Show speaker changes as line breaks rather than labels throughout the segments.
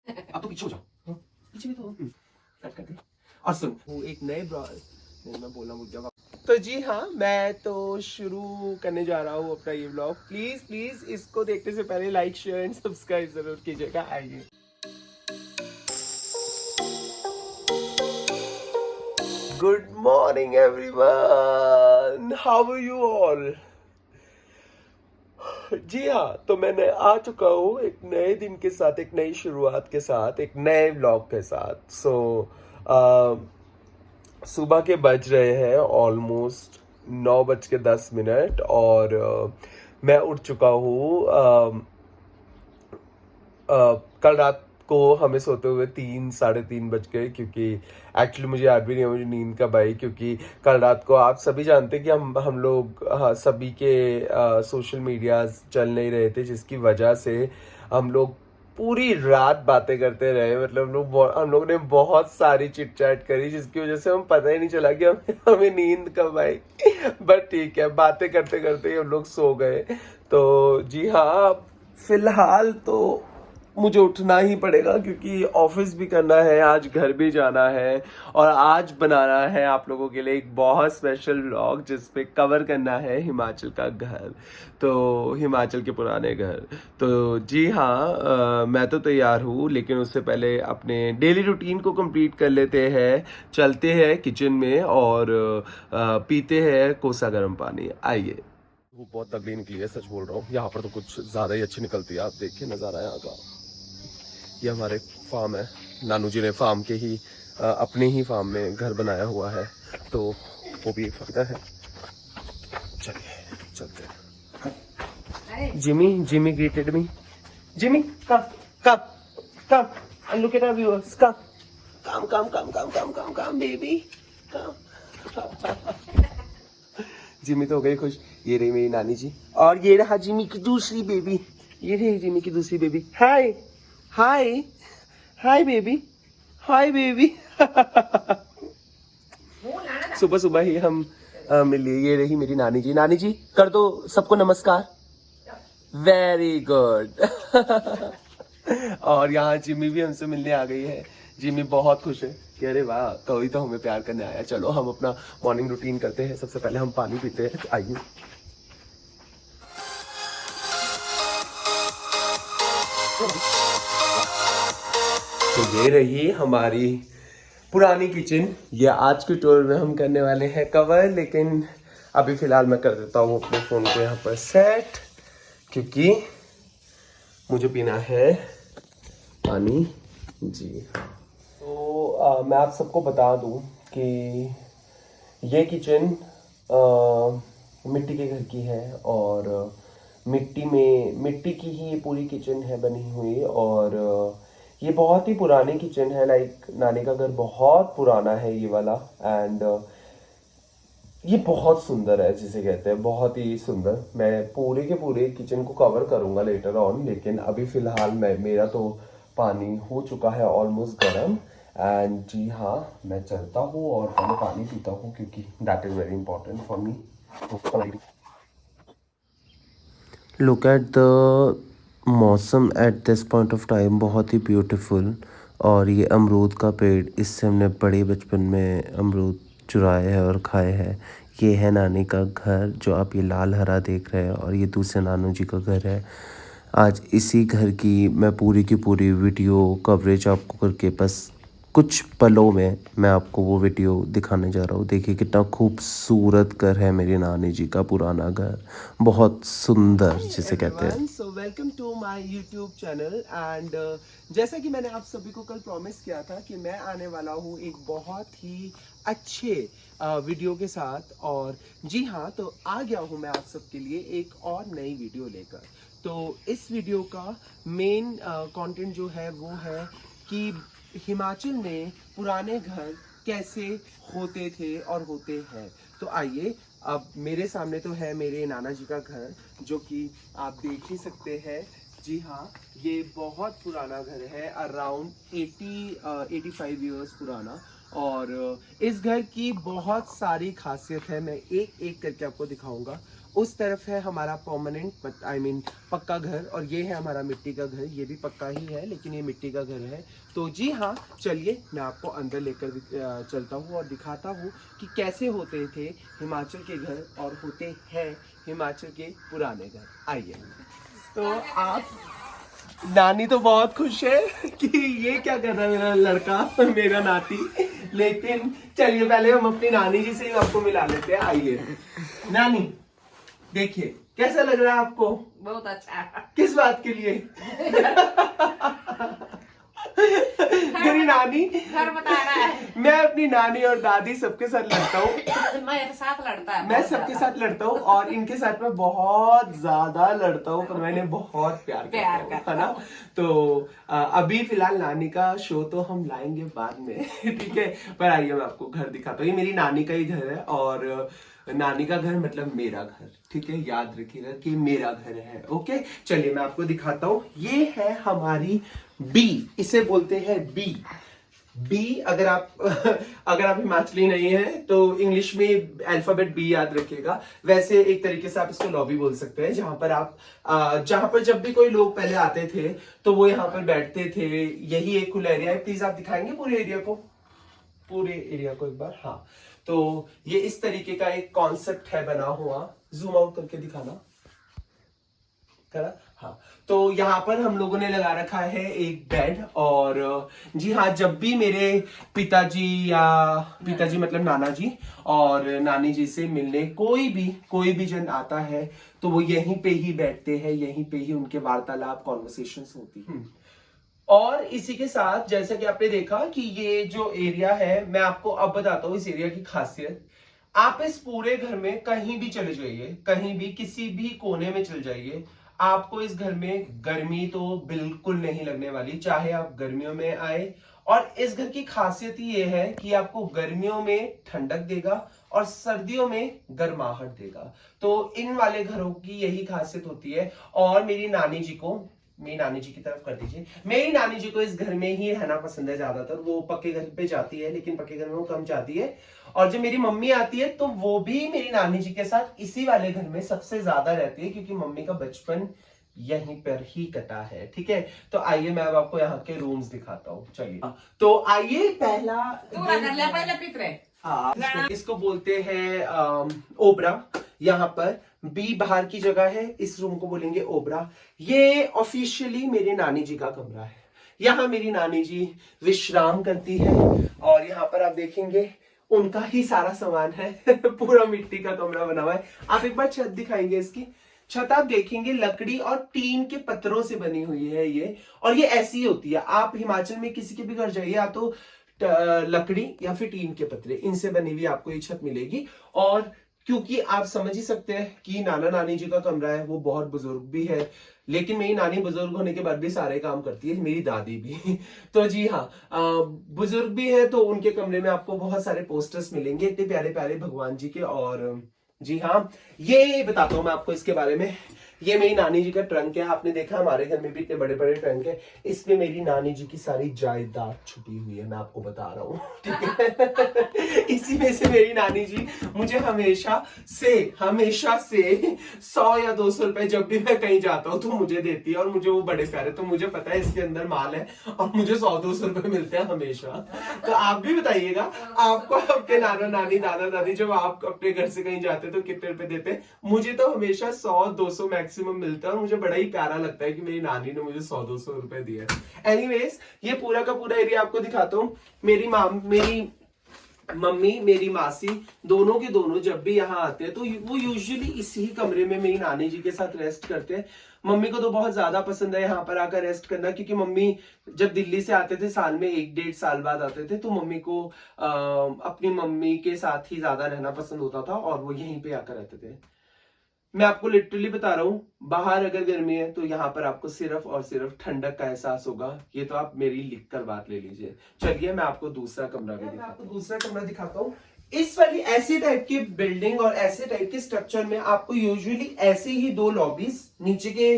अब तो पीछे हो जाओ। हाँ, पीछे भी तो कट कर दे। और सुन, वो एक नए नहीं, मैं बोलना भूल गया। तो जी हाँ, मैं तो शुरू करने जा रहा हूँ अपना ये व्लॉग। प्लीज प्लीज इसको देखने से पहले लाइक शेयर एंड सब्सक्राइब जरूर कीजिएगा। आइए। Good morning everyone, how are you all. जी हाँ, तो मैंने आ चुका हूँ एक नए दिन के साथ, एक नई शुरुआत के साथ, एक नए व्लॉग के साथ। सुबह के बज रहे हैं ऑलमोस्ट 9:10 और मैं उठ चुका हूँ। कल रात को हमें सोते हुए 3 साढ़े 3 बज गए, क्योंकि एक्चुअली मुझे याद भी नहीं है मुझे नींद कब आई। क्योंकि कल रात को आप सभी जानते हैं कि हम लोग, हाँ, सभी के सोशल मीडियाज चल नहीं रहे थे, जिसकी वजह से हम लोग पूरी रात बातें करते रहे। मतलब हम लोग ने बहुत सारी चिट चैट करी, जिसकी वजह से हम पता ही नहीं चला कि हमें नींद कब आई। बट ठीक है, बातें करते करते ही हम लोग सो गए। तो जी हाँ, फिलहाल तो मुझे उठना ही पड़ेगा, क्योंकि ऑफिस भी करना है, आज घर भी जाना है, और आज बनाना है आप लोगों के लिए एक बहुत स्पेशल व्लॉग, जिसपे कवर करना है हिमाचल का घर। तो हिमाचल के पुराने घर। तो जी हाँ, मैं तो तैयार हूँ, लेकिन उससे पहले अपने डेली रूटीन को कंप्लीट कर लेते हैं। चलते हैं किचन में और पीते हैं कोसा गर्म पानी। आइए। वो बहुत तगड़ी निकली है, सच बोल रहा हूँ। यहाँ पर तो कुछ ज्यादा ही अच्छी निकलती है। आप देखिए नजारा यहाँ का। ये हमारे फार्म है, नानू जी ने फार्म के ही अपने ही फार्म में घर बनाया हुआ है, तो वो भी एक फायदा है। चलिए चलते हैं। Jimmy greeted me. Jimmy come come come and look at our viewers. Come baby, come. Jimmy तो हो गई खुश। ये रही मेरी नानी जी, और ये रहा जिमी की दूसरी बेबी। ये रही जिमी की दूसरी बेबी। हाय हाय हाय बेबी, हाय बेबी। सुबह सुबह ही हम मिल लिए। ये रही मेरी नानी जी। नानी जी कर दो सबको नमस्कार। Very good. और यहाँ जिमी भी हमसे मिलने आ गई है। जिमी बहुत खुश है कि अरे वाह, कोई तो हमें प्यार करने आया। चलो हम अपना मॉर्निंग रूटीन करते हैं। सबसे पहले हम पानी पीते हैं। आइए। तो ये रही हमारी पुरानी किचन। ये आज के टूर में हम करने वाले हैं कवर, लेकिन अभी फिलहाल मैं कर देता हूँ अपने फ़ोन को यहाँ पर सेट, क्योंकि मुझे पीना है पानी। जी हाँ, तो मैं आप सबको बता दूँ कि ये किचन मिट्टी के घर की है, और मिट्टी की ही ये पूरी किचन है बनी हुई। और ये बहुत ही पुरानी किचन है। लाइक नानी का घर बहुत पुराना है ये वाला। एंड ये बहुत सुंदर है, जिसे कहते हैं बहुत ही सुंदर। मैं पूरे के पूरे किचन को कवर करूंगा लेटर ऑन, लेकिन अभी फिलहाल मेरा तो पानी हो चुका है ऑलमोस्ट गर्म। एंड जी हाँ, मैं चलता हूँ और पहले पानी पीता हूँ, क्योंकि that is very important for me. Look at the mausam at this point of time, बहुत ही ब्यूटीफुल। और ये अमरूद का पेड़, इससे हमने बड़े बचपन में अमरूद चुराए हैं और खाए हैं। ये है नानी का घर, जो आप ये लाल हरा देख रहे हैं, और ये दूसरे नानू जी का घर है। आज इसी घर की मैं पूरी की पूरी वीडियो कवरेज आपको करके बस कुछ पलों में मैं आपको वो वीडियो दिखाने जा रहा हूँ। देखिए कितना खूबसूरत घर है मेरी नानी जी का पुराना घर, बहुत सुंदर जिसे कहते हैं। So welcome to my YouTube channel. And जैसा कि मैंने आप सभी को कल प्रॉमिस किया था कि मैं आने वाला हूँ एक बहुत ही अच्छे वीडियो के साथ। और जी हाँ, तो आ गया हूँ मैं आप सबके लिए एक और नई वीडियो लेकर। तो इस वीडियो का मेन कंटेंट जो है वो है कि हिमाचल में पुराने घर कैसे होते थे और होते हैं। तो आइए, अब मेरे सामने तो है मेरे नाना जी का घर, जो कि आप देख ही सकते हैं। जी हाँ, ये बहुत पुराना घर है, अराउंड 85 ईयर्स पुराना। और इस घर की बहुत सारी खासियत है, मैं एक एक करके आपको दिखाऊंगा। उस तरफ है हमारा परमानेंट पक्का घर, और ये है हमारा मिट्टी का घर। ये भी पक्का ही है लेकिन ये मिट्टी का घर है। तो जी हाँ, चलिए मैं आपको अंदर लेकर चलता हूँ और दिखाता हूँ कि कैसे होते थे हिमाचल के घर और होते हैं हिमाचल के पुराने घर। आइए। तो आप, नानी तो बहुत खुश है कि ये क्या कर रहा है मेरा लड़का, मेरा नाती। लेकिन चलिए पहले हम अपनी नानी जी से ही आपको मिला लेते हैं। आइए नानी, देखिए कैसा लग रहा है आपको?
बहुत अच्छा।
किस बात के लिए? मेरी नानी,
घर बता रहा है।
मैं अपनी नानी और दादी सबके साथ लड़ता हूँ।
मेरे साथ लड़ता है।
मैं सबके साथ लड़ता हूँ और इनके साथ मैं बहुत ज्यादा लड़ता हूँ, पर मैंने बहुत प्यार करता हूँ, है ना। तो अभी फिलहाल नानी का शो तो हम लाएंगे बाद में, ठीक है। पर आइए मैं आपको घर दिखाता हूँ। ये मेरी नानी का ही घर है, और नानी का घर मतलब मेरा घर, ठीक है, याद रखिएगा कि मेरा घर है। ओके, चलिए मैं आपको दिखाता हूँ। ये है हमारी बी, इसे बोलते हैं बी। बी, अगर आप हिमाचली नहीं है तो इंग्लिश में अल्फाबेट बी याद रखिएगा। वैसे एक तरीके से आप इसको लॉबी बोल सकते हैं, जहां पर आप जहां पर जब भी कोई लोग पहले आते थे तो वो यहाँ पर बैठते थे। यही एक खुला एरिया है। प्लीज आप दिखाएंगे पूरे एरिया को, पूरे एरिया को एक बार। हाँ, तो ये इस तरीके का एक कॉन्सेप्ट है बना हुआ। जूम आउट करके दिखाना, करा। हाँ, तो यहाँ पर हम लोगों ने लगा रखा है एक बेड। और जी हाँ, जब भी मेरे पिताजी या पिताजी मतलब नाना जी और नानी जी से मिलने कोई भी जन आता है तो वो यहीं पे ही बैठते हैं, यहीं पे ही उनके वार्तालाप कॉन्वर्सेशंस होती है। और इसी के साथ जैसा कि आपने देखा कि ये जो एरिया है, मैं आपको अब बताता हूँ इस एरिया की खासियत। आप इस पूरे घर में कहीं भी चले जाइए, कहीं भी किसी भी कोने में चले जाइए, आपको इस घर में गर्मी तो बिल्कुल नहीं लगने वाली, चाहे आप गर्मियों में आए। और इस घर की खासियत ये है कि आपको गर्मियों में ठंडक देगा और सर्दियों में गर्माहट देगा। तो इन वाले घरों की यही खासियत होती है। और मेरी नानी जी की तरफ कर दीजिए। मेरी नानी जी को इस घर में ही रहना पसंद है ज्यादातर। वो पक्के घर पे जाती है लेकिन पक्के घर में वो कम जाती है। और जब मेरी मम्मी आती है तो वो भी मेरी नानी जी के साथ इसी वाले घर में सबसे ज्यादा रहती है, क्योंकि मम्मी का बचपन यहीं पर ही कटा है, ठीक है। तो आइए मैं अब आपको यहाँ के रूम्स दिखाता हूँ। चलिए, तो आइए पहला
पहले पितरे।
हाँ, इसको बोलते हैं ओबरा। यहाँ पर बी बाहर की जगह है, इस रूम को बोलेंगे ओबरा। ये ऑफिशियली मेरे नानी जी का कमरा है। यहाँ मेरी नानी जी विश्राम करती है और यहाँ पर आप देखेंगे उनका ही सारा सामान है। पूरा मिट्टी का कमरा बना हुआ है। आप एक बार छत दिखाएंगे, इसकी छत आप देखेंगे लकड़ी और टीन के पत्थरों से बनी हुई है ये। और ये ऐसी होती है, आप हिमाचल में किसी के भी घर जाइए, या तो लकड़ी या फिर टीन के पत्रे, इनसे बनी हुई आपको ये छत मिलेगी। और क्योंकि आप समझ ही सकते हैं कि नाना नानी जी का कमरा है, वो बहुत बुजुर्ग भी है, लेकिन मेरी नानी बुजुर्ग होने के बाद भी सारे काम करती है, मेरी दादी भी। तो जी हाँ, बुजुर्ग भी है तो उनके कमरे में आपको बहुत सारे पोस्टर्स मिलेंगे, इतने प्यारे प्यारे भगवान जी के। और जी हाँ, ये बताता हूं मैं आपको इसके बारे में। ये मेरी नानी जी का ट्रंक है। आपने देखा हमारे घर में भी इतने बड़े बड़े ट्रंक है, इसमें मेरी नानी जी की सारी जायदाद छुपी हुई है, मैं आपको बता रहा हूँ, ठीक है। इसी में से मेरी नानी जी मुझे हमेशा से 100 या 200 रुपए जब भी मैं कहीं जाता हूँ तो मुझे देती है, और मुझे वो बड़े प्यारे, तो मुझे पता है इसके अंदर माल है और मुझे 100-200 रुपए मिलते हैं हमेशा। तो आप भी बताइएगा आपको आपके नाना नानी दादा दादी जब आप अपने घर से कहीं जाते तो कितने रुपए देते हैं। मुझे तो हमेशा 100-200 मैक्सिमम मिलता है, और मुझे बड़ा ही प्यारा लगता है कि मेरी नानी ने मुझे 100-200 रुपए दिए। एनीवेज, ये पूरा का पूरा एरिया आपको दिखाता हूँ। मेरी मम्मी मेरी मासी दोनों के दोनों जब भी यहाँ आते हैं तो वो यूजुअली इसी कमरे में मेरी नानी जी के साथ रेस्ट करते हैं। मम्मी को तो बहुत ज्यादा पसंद है यहाँ पर आकर रेस्ट करना, क्योंकि मम्मी जब दिल्ली से आते थे साल में 1-1.5 साल बाद आते थे, तो मम्मी को अपनी मम्मी के साथ ही ज्यादा रहना पसंद होता था और वो यहीं पे आकर रहते थे। मैं आपको लिटरली बता रहा हूँ, बाहर अगर गर्मी है तो यहाँ पर आपको सिर्फ और सिर्फ ठंडक का एहसास होगा। ये तो आप मेरी लिख कर बात ले लीजिए। चलिए मैं आपको दूसरा कमरा दिखाता हूँ। इस वाली ऐसे टाइप की बिल्डिंग और ऐसे टाइप के स्ट्रक्चर में आपको यूजुअली ऐसे ही 2 लॉबीज, नीचे के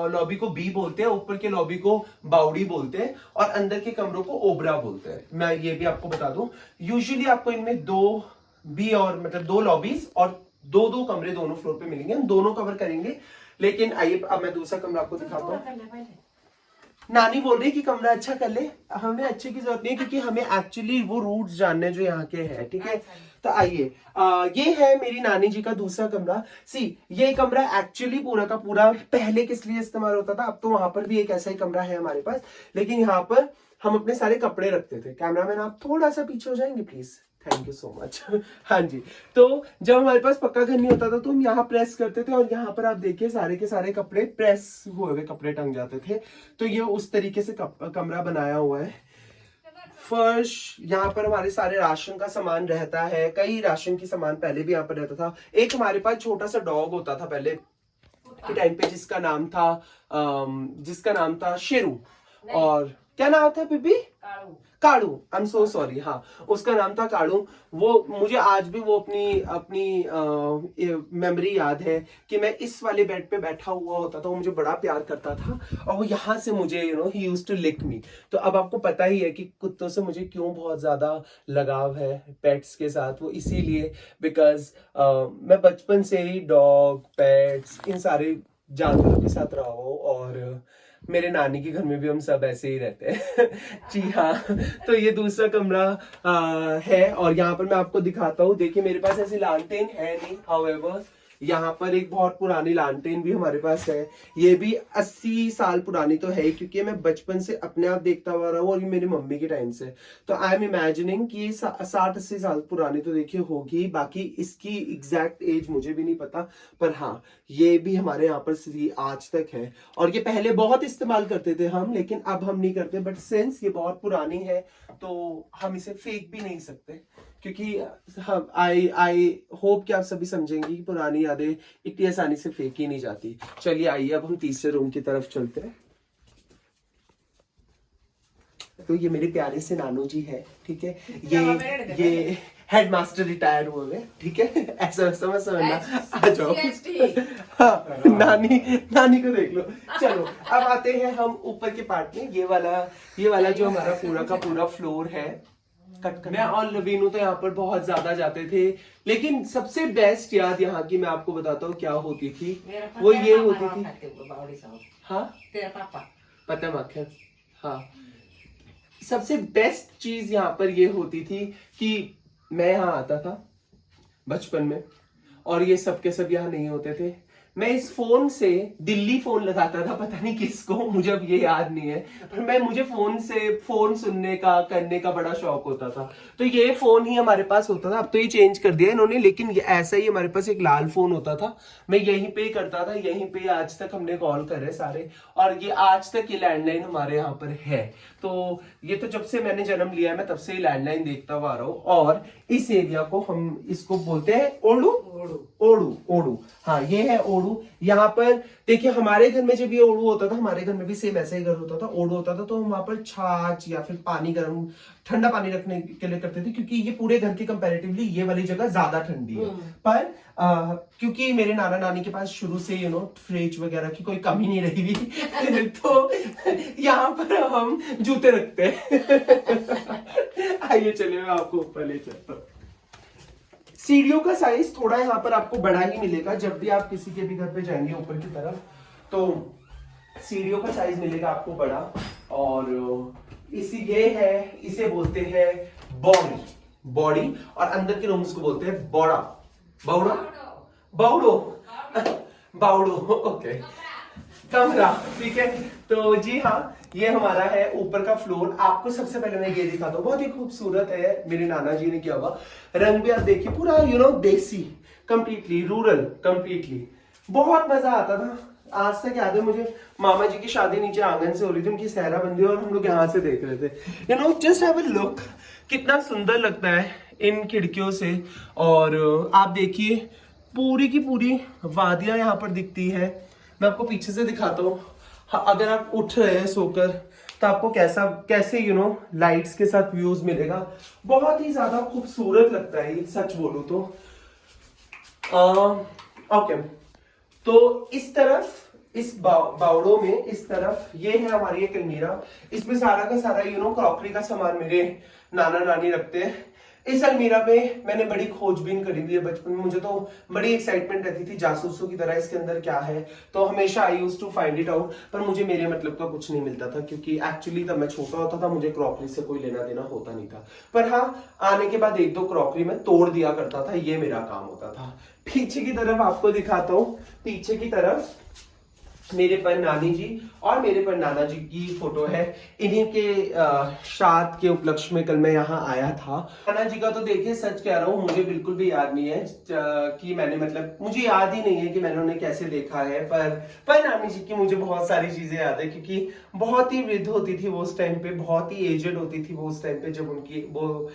लॉबी को बी बोलते हैं, ऊपर के लॉबी को बाउडी बोलते हैं, और अंदर के कमरों को ओबरा बोलते हैं। मैं ये भी आपको बता दूं, यूजुअली आपको इनमें 2 लॉबीज और दो दो कमरे दोनों फ्लोर पे मिलेंगे, हम दोनों कवर करेंगे। लेकिन आइए अब मैं दूसरा कमरा आपको दिखाता हूँ। नानी बोल रही कि कमरा अच्छा कर ले, हमें अच्छे की जरूरत नहीं है क्योंकि हमें एक्चुअली वो रूट्स जानने जो यहाँ के हैं, ठीक है। तो आइए, ये है मेरी नानी जी का दूसरा कमरा। सी, ये कमरा एक्चुअली पूरा का पूरा पहले किस लिए इस्तेमाल होता था, अब तो वहां पर भी एक ऐसा ही कमरा है हमारे पास, लेकिन यहाँ पर हम अपने सारे कपड़े रखते थे। कैमरामैन आप थोड़ा सा पीछे हो जाएंगे please, thank you so much. हाँ जी, तो जब हमारे पास पक्का घर नहीं होता था तो हम यहाँ प्रेस करते थे और यहाँ पर आप देखिए सारे के सारे कपड़े प्रेस हुए हुए कपड़े टंग जाते थे। तो ये उस तरीके से कमरा बनाया हुआ है। फर्श, यहाँ पर हमारे सारे राशन का सामान रहता है, कई राशन की सामान पहले भी यहाँ पर रहता था। एक हमारे पास छोटा सा डॉग होता था पहले के टाइम पे जिसका नाम था शेरू, और क्या नाम था baby? काड़ू। I am so sorry, हाँ उसका नाम था काड़ू। वो मुझे आज भी वो अपनी अपनी मेमोरी याद है कि मैं इस वाले बेड पे बैठा हुआ होता था, वो मुझे बड़ा प्यार करता था और वो यहाँ से मुझे ही यूज्ड टू लिक मी। तो अब आपको पता ही है कि कुत्तों से मुझे क्यों बहुत ज्यादा लगाव है, पेट्स के साथ। वो इसीलिए बिकॉज मैं बचपन से ही डॉग, पेट्स, इन सारे जानवरों के साथ रहा हूँ और मेरे नानी के घर में भी हम सब ऐसे ही रहते हैं। जी हाँ, तो ये दूसरा कमरा है और यहाँ पर मैं आपको दिखाता हूँ। देखिए मेरे पास ऐसी लालटेन है नहीं, हाउएवर यहाँ पर एक बहुत पुरानी लालटेन भी हमारे पास है। ये भी 80 साल पुरानी तो है क्योंकि मैं बचपन से अपने आप देखता हुआ रहा हूँ और ये मेरी मम्मी के टाइम से। तो आई एम इमेजिनिंग कि ये 60-80 साल पुरानी तो देखिए होगी, बाकी इसकी एग्जैक्ट एज मुझे भी नहीं पता, पर हाँ ये भी हमारे यहाँ पर आज तक है। और ये पहले बहुत इस्तेमाल करते थे हम, लेकिन अब हम नहीं करते। बट सिंस ये बहुत पुरानी है तो हम इसे फेंक भी नहीं सकते क्योंकि हम आई होप कि आप सभी समझेंगे कि पुरानी यादें इतनी आसानी से फेंकी नहीं जाती। चलिए आइए अब हम तीसरे रूम की तरफ चलते हैं। तो ये मेरे प्यारे से नानू जी है, ठीक है। ये हेडमास्टर रिटायर हुए हैं, ठीक है। ऐसा समझना, आ जाओ। हाँ, नानी को देख लो। चलो अब आते हैं हम ऊपर के पार्ट में। ये वाला जो हमारा पूरा का पूरा फ्लोर है। मैं और लवीनू तो यहाँ पर बहुत ज्यादा जाते थे, लेकिन सबसे बेस्ट याद यहाँ की मैं आपको बताता हूँ क्या होती थी। वो ये होती थी, हाँ
तेरा पापा
पता मक्खन, हाँ सबसे बेस्ट चीज यहाँ पर ये होती थी कि मैं यहाँ आता था बचपन में और ये सब के सब यहाँ नहीं होते थे। मैं इस फोन से दिल्ली फोन लगाता था, पता नहीं किसको, मुझे अब ये याद नहीं है, पर मुझे फोन से फोन सुनने का करने का बड़ा शौक होता था। तो ये फोन ही हमारे पास होता था, अब तो ये चेंज कर दिया इन्होंने, लेकिन ये ऐसा ही हमारे पास एक लाल फोन होता था। मैं यहीं पे ही करता था, यहीं पे आज तक हमने कॉल करे सारे, और ये आज तक ये लैंडलाइन हमारे यहाँ पर है। तो ये तो जब से मैंने जन्म लिया है मैं तब से ही लैंडलाइन देखता हुआ आ रहा हूँ। और इस एरिया को हम इसको बोलते हैं ओडू ओडू ओडू, हाँ ये है ओडू। यहाँ पर देखिए हमारे घर में जब ये ओडू होता था, हमारे घर में भी सेम ऐसा ही घर होता था, ओडू होता था, तो हम वहां पर छाछ या फिर पानी गर्म ठंडा पानी रखने के लिए करते थे क्योंकि ये पूरे घर के कंपैरेटिवली ये वाली जगह ज्यादा ठंडी है। पर क्योंकि मेरे नाना नानी के पास शुरू से फ्रिज वगैरह की कोई कमी नहीं रही हुई तो यहाँ पर हम जूते रखते हैं। आइए चलिए मैं आपको ऊपर ले चलता हूँ। सीढ़ियों का साइज थोड़ा यहाँ पर आपको बड़ा ही मिलेगा, जब भी आप किसी के भी घर पे जाएंगे ऊपर की तरफ तो सीढ़ियों का साइज मिलेगा आपको बड़ा। और इसे बोलते हैं बॉडी और अंदर के रूम्स को बोलते हैं बावड़ो, ओके, कमरा, ठीक है। तो जी हाँ, ये हमारा है ऊपर का फ्लोर। आपको सबसे पहले मैं ये दिखाता हूँ, बहुत ही खूबसूरत है, मेरे नाना जी ने किया हुआ। रंग भी आप देखिए पूरा देसी, कंप्लीटली रूरल, कंप्लीटली बहुत मजा आता था। आज तक याद है मुझे, मामा जी की शादी नीचे आंगन से हो रही थी, उनकी सहरा बंदी और हम लोग यहाँ से देख रहे थे। जस्ट हैव अ लुक, कितना सुंदर लगता है इन खिड़कियों से। और आप देखिए पूरी की पूरी वादियां यहाँ पर दिखती है। मैं आपको पीछे से दिखाता हूँ। अगर आप उठ रहे हैं सोकर तो आपको कैसे लाइट्स के साथ व्यूज मिलेगा, बहुत ही ज्यादा खूबसूरत लगता है, सच बोलूं तो। ओके, तो इस तरफ, इस बावड़ों में इस तरफ ये है हमारी एक अलमीरा। इसमें सारा का सारा क्रॉकरी का सामान मेरे नाना नानी रखते हैं। इस अलमीरा में मैंने बड़ी खोजबीन करी हुई है बचपन में। मुझे तो बड़ी एक्साइटमेंट रहती थी जासूसों की तरह, इसके अंदर क्या है, तो हमेशा I used to find it out, पर मुझे मेरे मतलब का कुछ नहीं मिलता था, क्योंकि एक्चुअली तब मैं छोटा होता था, मुझे क्रॉकरी से कोई लेना देना होता नहीं था। पर हाँ, आने के बाद एक दो क्रॉकरी में तोड़ दिया करता था, ये मेरा काम होता था। पीछे की तरफ आपको दिखाता हूँ, पीछे की तरफ मेरे पर नानी जी और मेरे पर नाना जी की फोटो है। इन्हीं के श्राद्ध के उपलक्ष्य में कल मैं यहाँ आया था। नाना जी का तो देखिए, सच कह रहा हूँ, मुझे बिल्कुल भी याद नहीं है कि मैंने, मतलब मुझे याद ही नहीं है कि मैंने उन्हें कैसे देखा है। पर नानी जी की मुझे बहुत सारी चीजें याद है, क्योंकि बहुत ही वृद्ध होती थी वो उस टाइम पे, बहुत ही एजेड होती थी वो उस टाइम पे, जब उनकी वो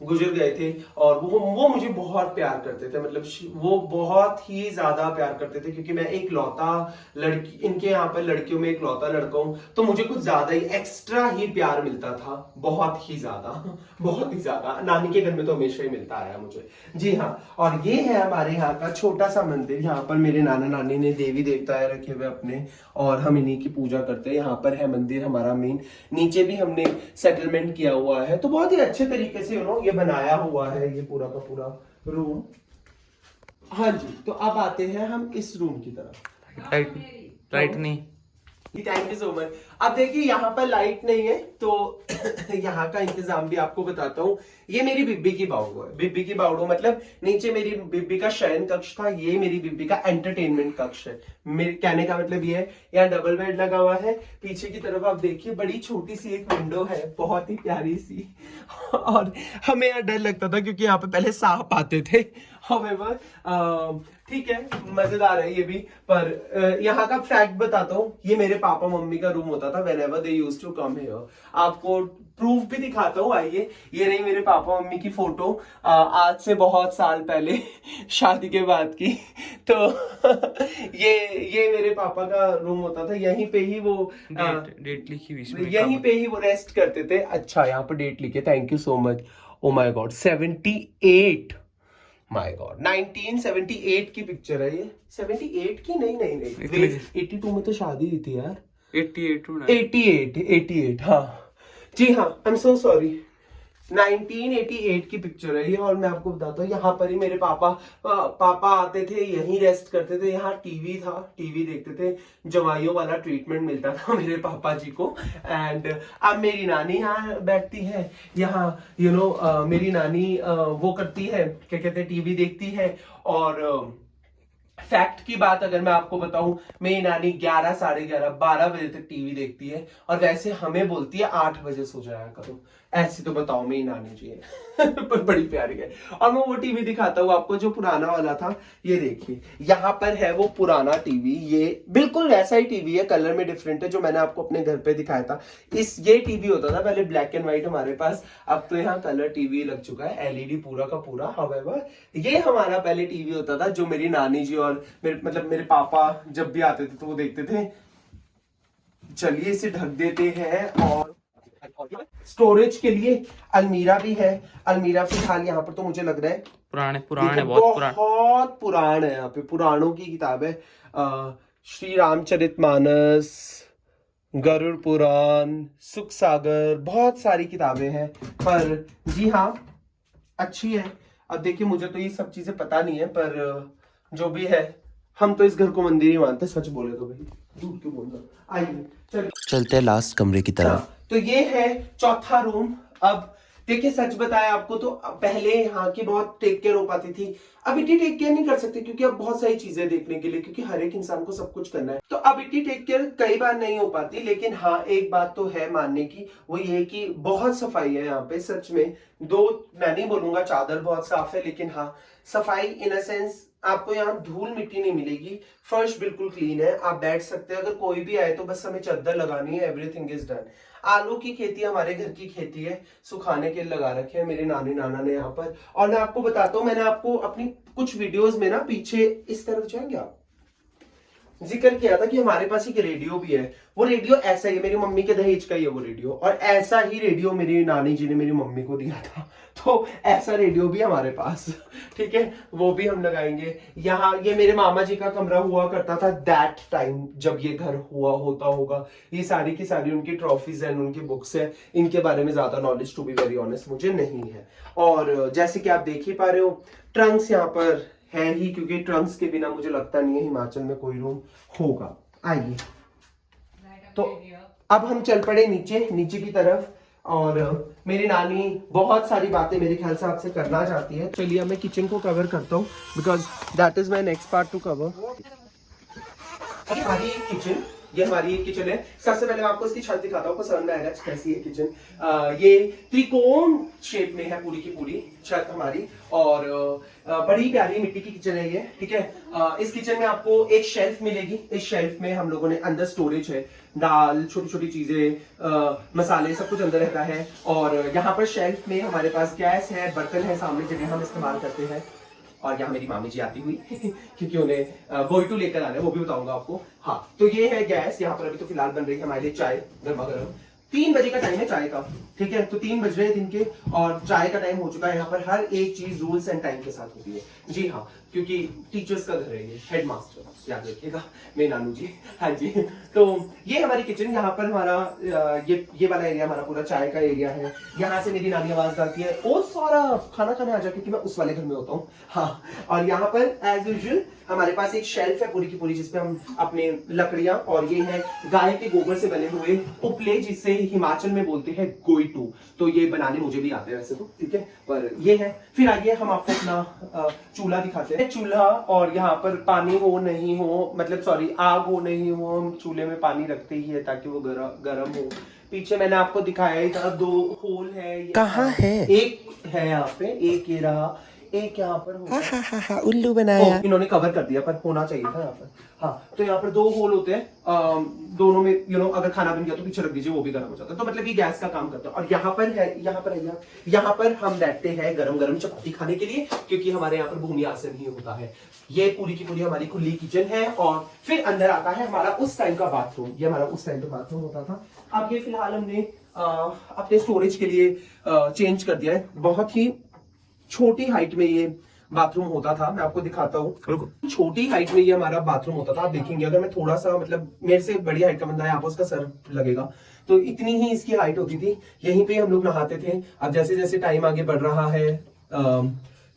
गुजर गए थे। और वो मुझे बहुत प्यार करते थे, मतलब वो बहुत ही ज्यादा प्यार करते थे, क्योंकि मैं एक लौता लड़की, इनके यहाँ पर लड़कियों में एक लौता लड़का हूं, तो मुझे कुछ ज्यादा ही एक्स्ट्रा ही प्यार मिलता था, बहुत ही ज्यादा, बहुत ही ज्यादा। नानी के घर में तो हमेशा ही मिलता आया मुझे। जी हाँ, और ये है हमारे यहाँ का छोटा सा मंदिर। यहाँ पर मेरे नाना नानी ने देवी देवता रखे हुए अपने, और हम इन्हीं की पूजा करते हैं। यहाँ पर है मंदिर हमारा मेन, नीचे भी हमने सेटलमेंट किया हुआ है, तो बहुत ही अच्छे तरीके से ये बनाया हुआ है, ये पूरा का पूरा रूम। हाँ जी, तो अब आते हैं हम इस रूम की तरफ।
लाइट नहीं।
Thank you so much. अब देखिए, यहाँ पर लाइट नहीं है, तो यहाँ का इंतजाम भी आपको बताता हूँ। ये मेरी बिब्बी की बाउडो है। बिब्बी की बाउडो मतलब नीचे मेरी बिब्बी का शयन कक्ष था, ये मेरी बिब्बी का एंटरटेनमेंट कक्ष है। मेरे कहने का मतलब ये है, यहाँ डबल बेड लगा हुआ है। पीछे की तरफ आप देखिए, बड़ी छोटी सी एक विंडो है, बहुत ही प्यारी सी। और हमें यहाँ डर लगता था, क्योंकि यहाँ पे पहले सांप आते थे। However, ठीक है, मजेदार है ये भी। पर यहाँ का फैक्ट बताता हूँ, ये मेरे पापा मम्मी का रूम होता था whenever they used to come here। आपको प्रूफ भी दिखाता हूँ, आइए। ये रही मेरे पापा मम्मी की फोटो, आज से बहुत साल पहले, शादी के बाद की। तो ये मेरे पापा का रूम होता था, यहीं पे ही वो
डेट लिखी हुई,
यहीं पे ही वो रेस्ट करते थे। अच्छा, यहाँ पर डेट लिखे, thank you so much. Oh my God, 78, my God, 1978 की पिक्चर है ये। 78 की? नहीं नहीं नहीं, 82 में तो शादी हुई थी यार। 88, हाँ जी हाँ, आई एम सो सॉरी। 1988 की पिक्चर है ये। और मैं आपको बताता हूँ, यहाँ पर ही मेरे पापा आते थे, यहीं रेस्ट करते थे। यहाँ टीवी था, टीवी देखते थे, जवाइयों वाला ट्रीटमेंट मिलता था मेरे पापा जी को। एंड अब मेरी नानी यहाँ बैठती है, यहाँ मेरी नानी वो करती है, क्या कहते हैं, टीवी देखती है। और फैक्ट की बात अगर मैं आपको बताऊं, मेरी नानी 11, साढ़े 11, 12 बजे तक टीवी देखती है, और वैसे हमें बोलती है 8 बजे सो जाया करो। ऐसे तो बताओ, मेरी नानी जी है। पर बड़ी प्यारी है। और मैं वो टीवी दिखाता हूँ आपको जो पुराना वाला था। ये देखिए, यहाँ पर है वो पुराना टीवी। ये बिल्कुल वैसा ही टीवी है, कलर में डिफरेंट है, जो मैंने आपको अपने घर पे दिखाया था। ये टीवी होता था पहले ब्लैक एंड व्हाइट हमारे पास, अब तो यहाँ कलर टीवी लग चुका है, एलईडी पूरा का पूरा। हाउएवर, ये हमारा पहले टीवी होता था, जो मेरी नानी जी और मेरे पापा जब भी आते थे तो वो देखते थे। चलिए, इसे ढक देते हैं। और स्टोरेज के लिए अलमीरा भी है। अलमीरा फिलहाल यहाँ पर तो मुझे लग रहा है
पुराने
बहुत पुराना है। यहाँ पे पुराणों की किताब है, श्री रामचरितमानस, गरुड़ पुराण, सुख सागर, बहुत सारी किताबें हैं। पर जी हाँ, अच्छी है। अब देखिए, मुझे तो ये सब चीजें पता नहीं है, पर जो भी है, हम तो इस घर को मंदिर ही मानते। सच बोले तो भाई, झूठ क्यों बोलना। आइए
चलते हैं लास्ट कमरे की तरफ।
तो ये है चौथा रूम। अब देखिए, सच बताया आपको तो पहले यहाँ की बहुत टेक केयर हो पाती थी, अब इतनी टेक केयर नहीं कर सकते, क्योंकि अब बहुत सारी चीजें देखने के लिए, क्योंकि हर एक इंसान को सब कुछ करना है, तो अब इतनी टेक केयर कई बार नहीं हो पाती। लेकिन हाँ, एक बात तो है मानने की, वो ये कि बहुत सफाई है यहाँ पे। सच में, मैं नहीं बोलूंगा चादर बहुत साफ है, लेकिन हाँ, सफाई इन अ सेंस, आपको यहाँ धूल मिट्टी नहीं मिलेगी, फर्श बिल्कुल क्लीन है, आप बैठ सकते हैं। अगर कोई भी आए तो बस हमें चादर लगानी है, एवरीथिंग इज डन। आलू की खेती हमारे घर की खेती है, सुखाने के लगा रखे हैं मेरे नानी नाना ने यहाँ पर। और मैं आपको बताता हूँ, मैंने आपको अपनी कुछ वीडियोस में ना, पीछे इस तरफ जाएंगे आप, जिक्र किया था कि हमारे पास एक रेडियो भी है। वो रेडियो ऐसा ही है, मेरी मम्मी के दहेज का ही है वो रेडियो, और ऐसा ही रेडियो मेरी नानी जी ने मेरी मम्मी को दिया था। तो ऐसा रेडियो भी हमारे पास, ठीक है, वो भी हम लगाएंगे यहाँ। ये मेरे मामा जी का कमरा हुआ करता था दैट टाइम जब ये घर हुआ होता होगा। ये सारी की सारी उनकी ट्रॉफीज हैं, उनकी बुक्स है, इनके बारे में ज्यादा knowledge to be very honest मुझे नहीं है। और जैसे कि आप देख ही पा रहे हो, ट्रंक्स यहाँ पर है ही, क्योंकि ट्रंक्स के बिना मुझे लगता नहीं है हिमाचल में कोई रूम होगा। आइए तो अब हम चल पड़े नीचे की तरफ, और मेरी नानी बहुत सारी बातें मेरे ख्याल से आपसे करना चाहती है। चलिए मैं किचन को कवर करता हूँ, because that is my next part two cover. हमारी किचन, ये हमारी किचन है। सबसे पहले मैं आपको इसकी छत दिखाता हूँ, पसंद आएगा कैसी है किचन। ये त्रिकोण शेप में है पूरी की पूरी छत हमारी, और बड़ी प्यारी मिट्टी की किचन है ये, ठीक है। इस किचन में आपको एक शेल्फ मिलेगी। इस शेल्फ में हम लोगों ने अंदर स्टोरेज है, दाल, छोटी छोटी चीजें, मसाले, सब कुछ अंदर रहता है। और यहाँ पर शेल्फ में हमारे पास गैस है, बर्तन है सामने जिन्हें हम इस्तेमाल करते हैं। और यहाँ मेरी मामी जी आती हुई क्योंकि उन्हें गोइटू लेकर आना है, वो भी बताऊंगा आपको। हाँ, तो ये है गैस। यहाँ पर अभी तो फिलहाल बन रही है हमारे लिए चाय, गर्मा गर्म। 3 बजे का टाइम है चाय का, ठीक है। तो 3 बज रहे हैं दिन के, और चाय का टाइम हो चुका है। यहाँ पर हर एक चीज रूल्स एंड टाइम के साथ होती है। जी हाँ, क्योंकि टीचर्स का घर है ये, हेडमास्टर, याद रखिएगा, मेरे नानू जी। हाँ जी, तो ये हमारी किचन। यहाँ पर हमारा ये वाला एरिया हमारा पूरा चाय का एरिया है। यहाँ से मेरी नानी आवाज डालती है, ओ सारा खाना खाने आ जा, क्योंकि मैं उस वाले घर में होता हूँ। हाँ, और यहाँ पर एज यूजुअल हमारे पास एक शेल्फ है पूरी की पूरी, जिसपे हम अपने लकड़ियां, और ये है गाय के गोबर से बने हुए उपले, जिसे हिमाचल में बोलते हैं गोइटू। तो ये बनाने मुझे भी आते हैं वैसे तो, ठीक है, पर ये है। फिर आइए हम आपको अपना चूल्हा दिखाते हैं। चूल्हा, और यहाँ पर पानी हो नहीं हो, मतलब सॉरी, आग हो नहीं हो, हम चूल्हे में पानी रखते ही है ताकि वो गर्म हो। पीछे मैंने आपको दिखाया ही था, 2 होल है।
कहाँ है?
एक है यहाँ पे, एक ये रहा, एक यहाँ पर होगा।
हाँ, उल्लू बनाया।
इन्होंने कवर कर दिया, पर होना चाहिए था यहाँ पर। हाँ, तो यहाँ पर 2 होल होते हैं, दोनों में अगर खाना बन गया तो पीछे रख दीजिए, वो भी गर्म हो जाता है। तो मतलब ये गैस का काम करता है। और यहाँ पर है, यहाँ पर हम बैठते हैं गरम गरम चपाती खाने के लिए, क्योंकि हमारे यहाँ पर भूमि आसन ही होता है। ये पूरी की पूरी हमारी खुली किचन है। और फिर अंदर आता है हमारा उस टाइम का बाथरूम। ये हमारा उस टाइम का बाथरूम होता था। अब ये फिलहाल हमने अपने स्टोरेज के लिए चेंज कर दिया है। बहुत ही छोटी हाइट में ये बाथरूम होता था, मैं आपको दिखाता हूँ। छोटी हाइट में ये हमारा बाथरूम होता था। आप देखेंगे, अगर मैं थोड़ा सा, मतलब मेरे से बड़ी हाइट का बंदा है, यहाँ पर उसका सर लगेगा, तो इतनी ही इसकी हाइट होती थी। यहीं पे हम लोग नहाते थे। अब जैसे जैसे टाइम आगे बढ़ रहा है,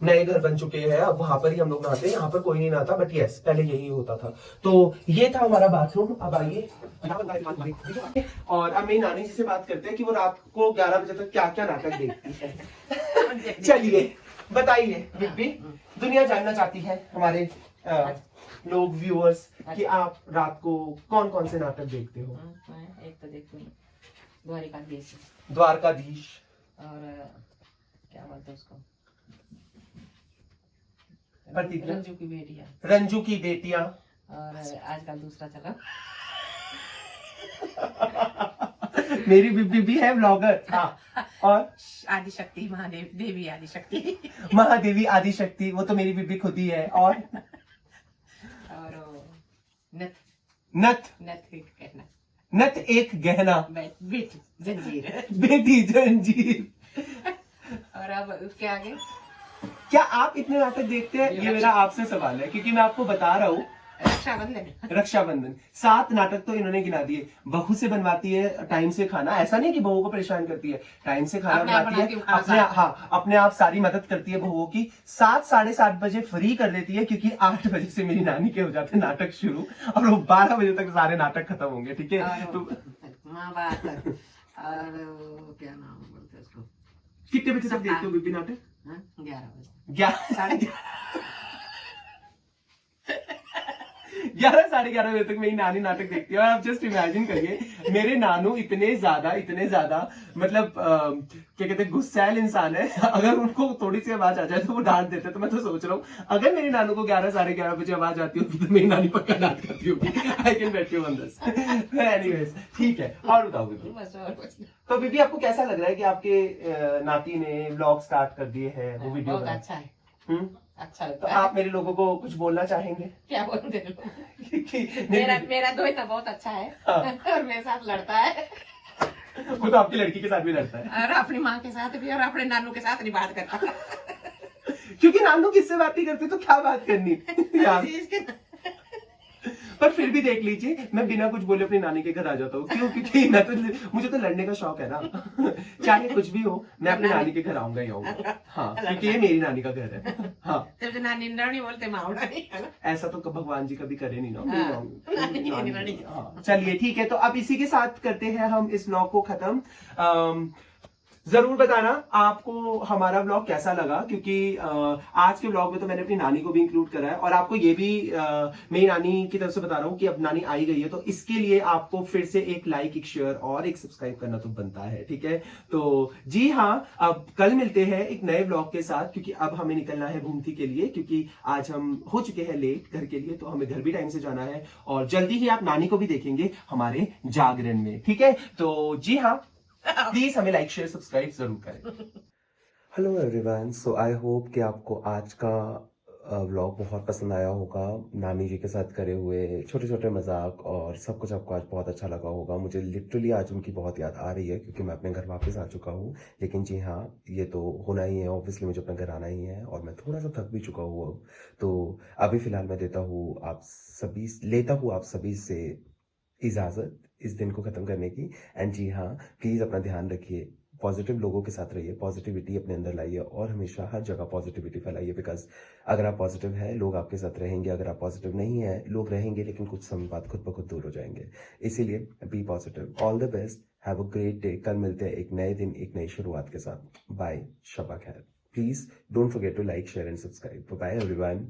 नए घर बन चुके हैं, अब वहां पर ही हम लोग नहाते हैं। यहाँ पर कोई नहीं नहाता, बट यस, पहले यही होता था। तो ये था हमारा बाथरूम। अब आइए, और अब मेरी नानी जी से बात करते हैं कि वो रात को 11 बजे तक क्या क्या नाटक देखती है। चलिए बताइए बिब्बी, दुनिया जानना चाहती है, हमारे लोग, व्यूअर्स, कि आप रात को कौन कौन से नाटक देखते हो।
मैं एक तो देखती हूँ द्वारिकाधीश,
और
क्या बोलते हैं उसको,
रंजू की बेटियां,
और आजकल दूसरा चला
मेरी बीबी भी है ब्लॉगर। हाँ, और
आदिशक्ति, महादेवी आदिशक्ति,
महादेवी आदिशक्ति, वो तो मेरी बीबी खुद ही है। और नथ एक गहना, बेटी जंजीर।
और अब उसके आगे
क्या आप इतने नाटक देखते हैं? ये मेरा आपसे सवाल है, क्योंकि मैं आपको बता रहा हूँ, रक्षाबंधन 7 नाटक तो इन्होंने गिना दिए। बहू से बनवाती है टाइम से खाना, ऐसा नहीं कि बहू को परेशान करती है, टाइम से खाना बनाती है, अपने आप सारी मदद करती है बहू की। 7 साढ़े 7 बजे फ्री कर देती है, क्योंकि 8 बजे से मेरी नानी के हो जाते हैं नाटक शुरू, और वो 12 बजे तक सारे नाटक खत्म होंगे, ठीक है। तो
महाभारत, और क्या नाम बोलते हैं उसको,
कितने बजे तक देखते हो बीबी नाटक?
11 बजे,
11 साढ़े 11 बजे तक मेरी नानी नाटक देखती है। और आप जस्ट इमेजिन करिए, मेरे नानू इतने ज्यादा मतलब क्या कहते हैं, गुस्सैल इंसान है। अगर उनको थोड़ी सी आवाज आ जाए तो वो डांट देते। तो मैं तो सोच रहा हूँ, अगर मेरे नानू को 11 साढ़े 11 बजे आवाज आती होगी तो मेरी नानी पक्का डांट करती होगी। I can bet you on this. Anyways, ठीक है, और बताओ बीबी। तो बीबी, आपको कैसा लग रहा है कि आपके नाती ने व्लॉग स्टार्ट कर दिए हैं, वो वीडियो?
बहुत अच्छा है, अच्छा
तो
लगता है।
आप मेरे लोगों को कुछ बोलना चाहेंगे?
क्या बोलते हो?
कि
मेरा दोस्त तो बहुत अच्छा है
हाँ।
और मेरे साथ लड़ता है
वो तो आपकी लड़की के साथ भी लड़ता है,
और अपनी माँ के साथ भी और अपने नानू के साथ नहीं बात करता
क्योंकि नानू किससे बात नहीं करते तो क्या बात करनी यार।
इसके
पर फिर भी देख लीजिए, मैं बिना कुछ बोले अपनी नानी के घर आ जाता हूँ। क्यों? क्योंकि मैं तो, मुझे तो लड़ने का शौक है ना। चाहे कुछ भी हो, मैं अपनी नानी के घर आऊंगा ही आऊंगा। हाँ, क्योंकि ये मेरी नानी का घर है। हाँ,
जब नानी नहीं बोलते मावड़ा नहीं है ना।
ऐसा तो भगवान जी कभी करे नहीं ना।
हाँ,
नानी। हाँ, चलिए ठीक है, तो अब इसी के साथ करते हैं हम इस व्लॉग को खत्म। जरूर बताना आपको हमारा व्लॉग कैसा लगा, क्योंकि आज के व्लॉग में तो मैंने अपनी नानी को भी इंक्लूड करा है, और आपको ये भी मेरी नानी की तरफ से बता रहा हूँ कि अब नानी आई गई है, तो इसके लिए आपको फिर से एक लाइक, एक शेयर और एक सब्सक्राइब करना तो बनता है, ठीक है। तो जी हाँ, अब कल मिलते हैं एक नए व्लॉग के साथ, क्योंकि अब हमें निकलना है घूमती के लिए, क्योंकि आज हम हो चुके हैं लेट घर के लिए, तो हमें घर भी टाइम से जाना है, और जल्दी ही आप नानी को भी देखेंगे हमारे जागरण में, ठीक है। तो जी हाँ, प्लीज हमें लाइक शेयर सब्सक्राइब जरूर करें। Hello everyone, so I hope कि आपको आज का व्लॉग बहुत पसंद आया होगा। नानी जी के साथ करे हुए छोटे छोटे मजाक और सब कुछ आपको आज बहुत अच्छा लगा होगा। मुझे लिटरली आज उनकी बहुत याद आ रही है, क्योंकि मैं अपने घर वापस आ चुका हूँ। लेकिन जी हाँ, ये तो होना ही है, ऑब्वियसली मुझे अपने घर आना ही है, और मैं थोड़ा सा थक भी चुका हूँ अब। तो अभी फिलहाल मैं लेता हूँ आप सभी से इजाज़त इस दिन को ख़त्म करने की। एंड जी हाँ, प्लीज़ अपना ध्यान रखिए, पॉजिटिव लोगों के साथ रहिए, पॉजिटिविटी अपने अंदर लाइए, और हमेशा हर जगह पॉजिटिविटी फैलाइए। बिकॉज अगर आप पॉजिटिव हैं, लोग आपके साथ रहेंगे। अगर आप पॉजिटिव नहीं है, लोग रहेंगे लेकिन कुछ समय बाद खुद ब खुद दूर हो जाएंगे। इसीलिए be positive. All the best, have a great day. कल मिलते हैं एक नए दिन, एक नई शुरुआत के साथ। बाय, शबा खैर। Please don't forget to like, share and subscribe. Bye everyone.